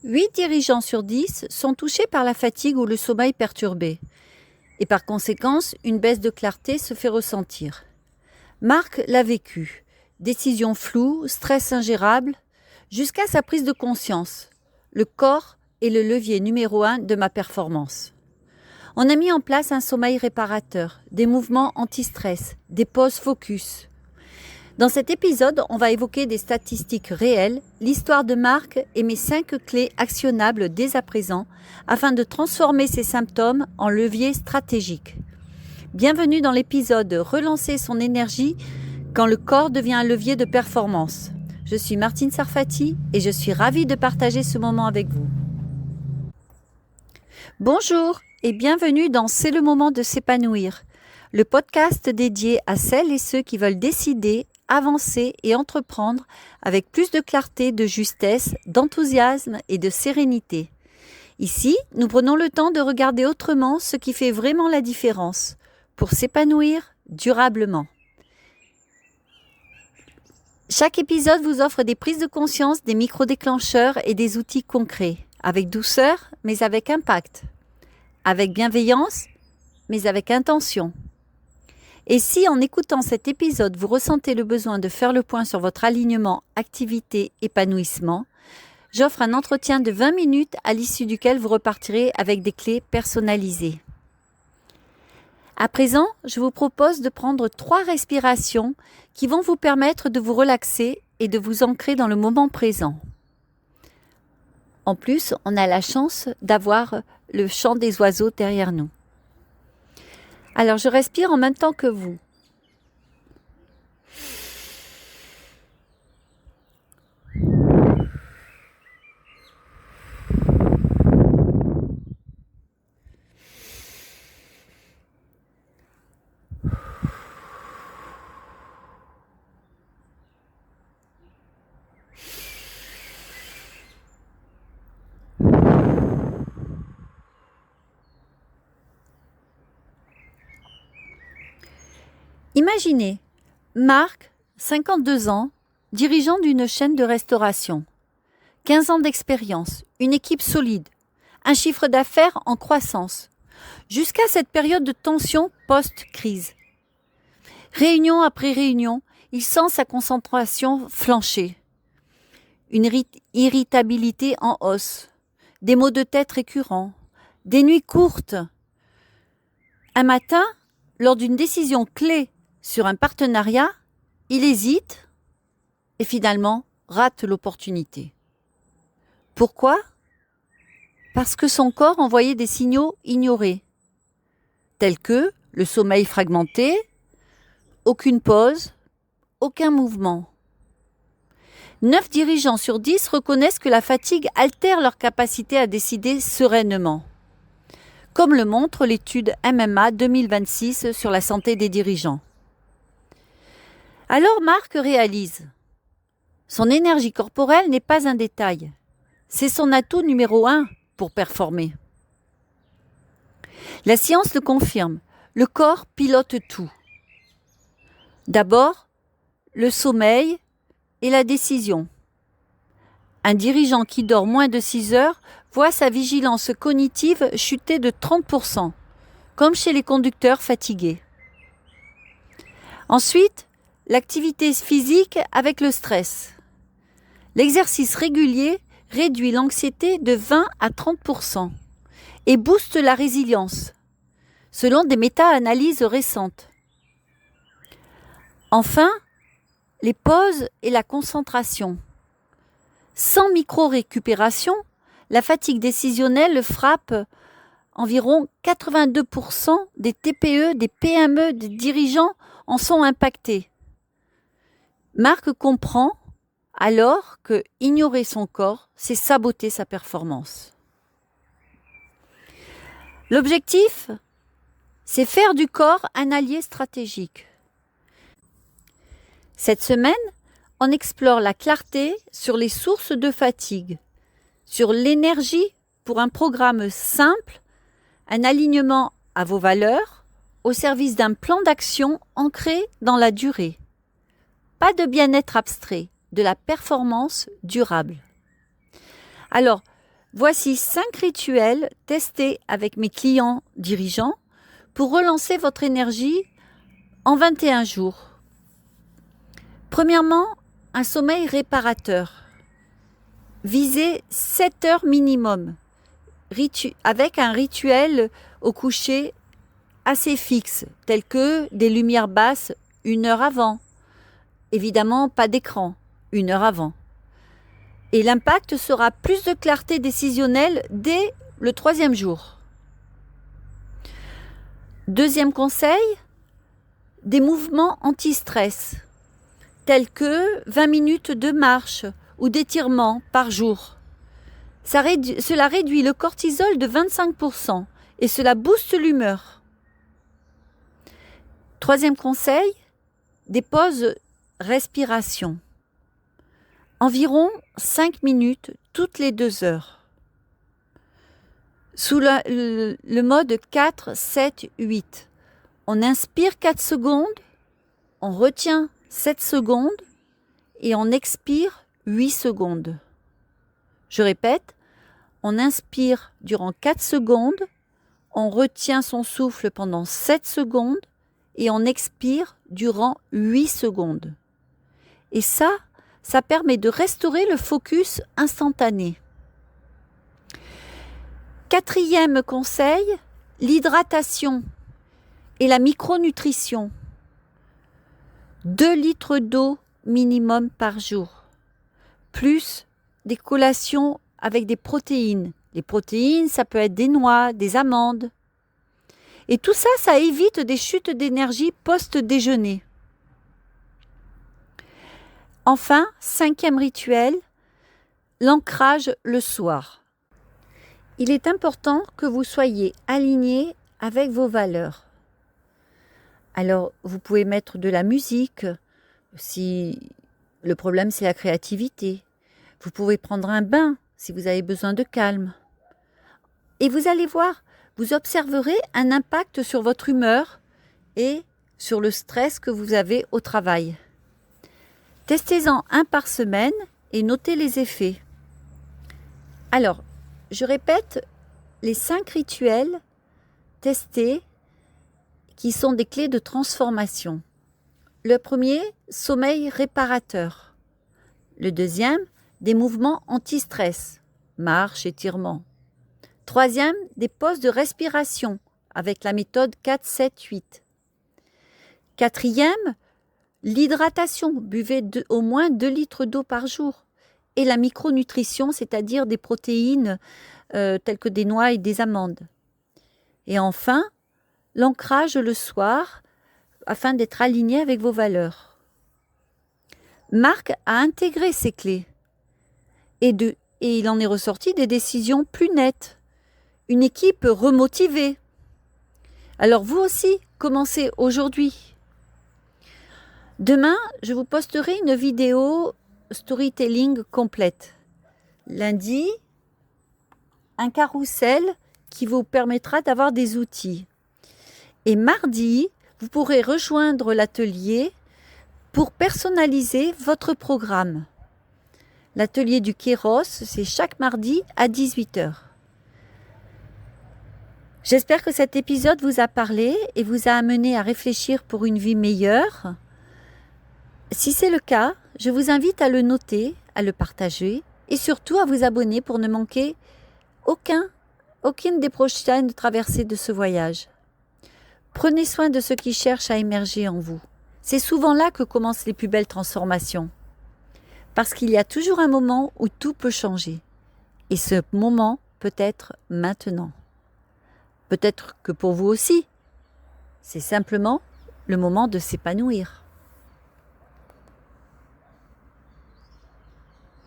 8 dirigeants sur 10 sont touchés par la fatigue ou le sommeil perturbé. Et par conséquence, une baisse de clarté se fait ressentir. Marc l'a vécu. Décisions floues, stress ingérable, jusqu'à sa prise de conscience. Le corps est le levier numéro 1 de ma performance. On a mis en place un sommeil réparateur, des mouvements anti-stress, des pauses focus. Dans cet épisode, on va évoquer des statistiques réelles, l'histoire de Marc et mes 5 clés actionnables dès à présent afin de transformer ces symptômes en leviers stratégiques. Bienvenue dans l'épisode Relancer son énergie quand le corps devient un levier de performance. Je suis Martine Sarfati et je suis ravie de partager ce moment avec vous. Bonjour et bienvenue dans C'est le moment de s'épanouir, le podcast dédié à celles et ceux qui veulent décider, avancer et entreprendre avec plus de clarté, de justesse, d'enthousiasme et de sérénité. Ici, nous prenons le temps de regarder autrement ce qui fait vraiment la différence pour s'épanouir durablement. Chaque épisode vous offre des prises de conscience, des micro-déclencheurs et des outils concrets, avec douceur mais avec impact, avec bienveillance mais avec intention. Et si en écoutant cet épisode, vous ressentez le besoin de faire le point sur votre alignement activité-épanouissement, j'offre un entretien de 20 minutes à l'issue duquel vous repartirez avec des clés personnalisées. À présent, je vous propose de prendre 3 respirations qui vont vous permettre de vous relaxer et de vous ancrer dans le moment présent. En plus, on a la chance d'avoir le chant des oiseaux derrière nous. Alors, je respire en même temps que vous. Imaginez, Marc, 52 ans, dirigeant d'une chaîne de restauration, 15 ans d'expérience, une équipe solide, un chiffre d'affaires en croissance, jusqu'à cette période de tension post-crise. Réunion après réunion, il sent sa concentration flancher, une irritabilité en hausse, des maux de tête récurrents, des nuits courtes. Un matin, lors d'une décision clé sur un partenariat, il hésite et finalement rate l'opportunité. Pourquoi ? Parce que son corps envoyait des signaux ignorés, tels que le sommeil fragmenté, aucune pause, aucun mouvement. 9 dirigeants sur 10 reconnaissent que la fatigue altère leur capacité à décider sereinement, comme le montre l'étude MMA 2026 sur la santé des dirigeants. Alors Marc réalise, son énergie corporelle n'est pas un détail, c'est son atout numéro 1 pour performer. La science le confirme, le corps pilote tout. D'abord, le sommeil et la décision. Un dirigeant qui dort moins de 6 heures voit sa vigilance cognitive chuter de 30%, comme chez les conducteurs fatigués. Ensuite, l'activité physique avec le stress. L'exercice régulier réduit l'anxiété de 20 à 30% et booste la résilience, selon des méta-analyses récentes. Enfin, les pauses et la concentration. Sans micro-récupération, la fatigue décisionnelle frappe environ 82% des TPE, des PME, des dirigeants en sont impactés. Marc comprend alors que ignorer son corps, c'est saboter sa performance. L'objectif, c'est faire du corps un allié stratégique. Cette semaine, on explore la clarté sur les sources de fatigue, sur l'énergie pour un programme simple, un alignement à vos valeurs, au service d'un plan d'action ancré dans la durée. Pas de bien-être abstrait, de la performance durable. Alors, Voici 5 rituels testés avec mes clients dirigeants pour relancer votre énergie en 21 jours. Premièrement, un sommeil réparateur. Visez 7 heures minimum, avec un rituel au coucher assez fixe, tel que des lumières basses 1 heure avant. Évidemment, pas d'écran, 1 heure avant. Et l'impact sera plus de clarté décisionnelle dès le 3e jour. Deuxième conseil, des mouvements anti-stress, tels que 20 minutes de marche ou d'étirement par jour. Cela réduit le cortisol de 25% et cela booste l'humeur. Troisième conseil, des pauses respiration. Environ 5 minutes toutes les 2 heures. Sous le mode 4, 7, 8. On inspire 4 secondes, on retient 7 secondes et on expire 8 secondes. Je répète, on inspire durant 4 secondes, on retient son souffle pendant 7 secondes et on expire durant 8 secondes. Et ça permet de restaurer le focus instantané. 4e conseil, l'hydratation et la micronutrition. 2 litres d'eau minimum par jour, plus des collations avec des protéines. Les protéines, ça peut être des noix, des amandes. Et tout ça, ça évite des chutes d'énergie post-déjeuner. Enfin, 5e rituel, l'ancrage le soir. Il est important que vous soyez aligné avec vos valeurs. Alors, vous pouvez mettre de la musique, si le problème c'est la créativité. Vous pouvez prendre un bain si vous avez besoin de calme. Et vous allez voir, vous observerez un impact sur votre humeur et sur le stress que vous avez au travail. Testez-en 1 par semaine et notez les effets. Alors, je répète les 5 rituels testés qui sont des clés de transformation. Le premier, sommeil réparateur. Le deuxième, des mouvements anti-stress, marche, étirement. Troisième, des pauses de respiration avec la méthode 4, 7, 8. Quatrième, l'hydratation, buvez au moins 2 litres d'eau par jour. Et la micronutrition, c'est-à-dire des protéines telles que des noix et des amandes. Et enfin, l'ancrage le soir afin d'être aligné avec vos valeurs. Marc a intégré ces clés et il en est ressorti des décisions plus nettes, une équipe remotivée. Alors vous aussi, commencez aujourd'hui. Demain, je vous posterai une vidéo storytelling complète. Lundi, un carrousel qui vous permettra d'avoir des outils. Et mardi, vous pourrez rejoindre l'atelier pour personnaliser votre programme. L'atelier du Kairos, c'est chaque mardi à 18h. J'espère que cet épisode vous a parlé et vous a amené à réfléchir pour une vie meilleure. Si c'est le cas, je vous invite à le noter, à le partager et surtout à vous abonner pour ne manquer aucune des prochaines traversées de ce voyage. Prenez soin de ceux qui cherchent à émerger en vous. C'est souvent là que commencent les plus belles transformations. Parce qu'il y a toujours un moment où tout peut changer. Et ce moment peut être maintenant. Peut-être que pour vous aussi, c'est simplement le moment de s'épanouir.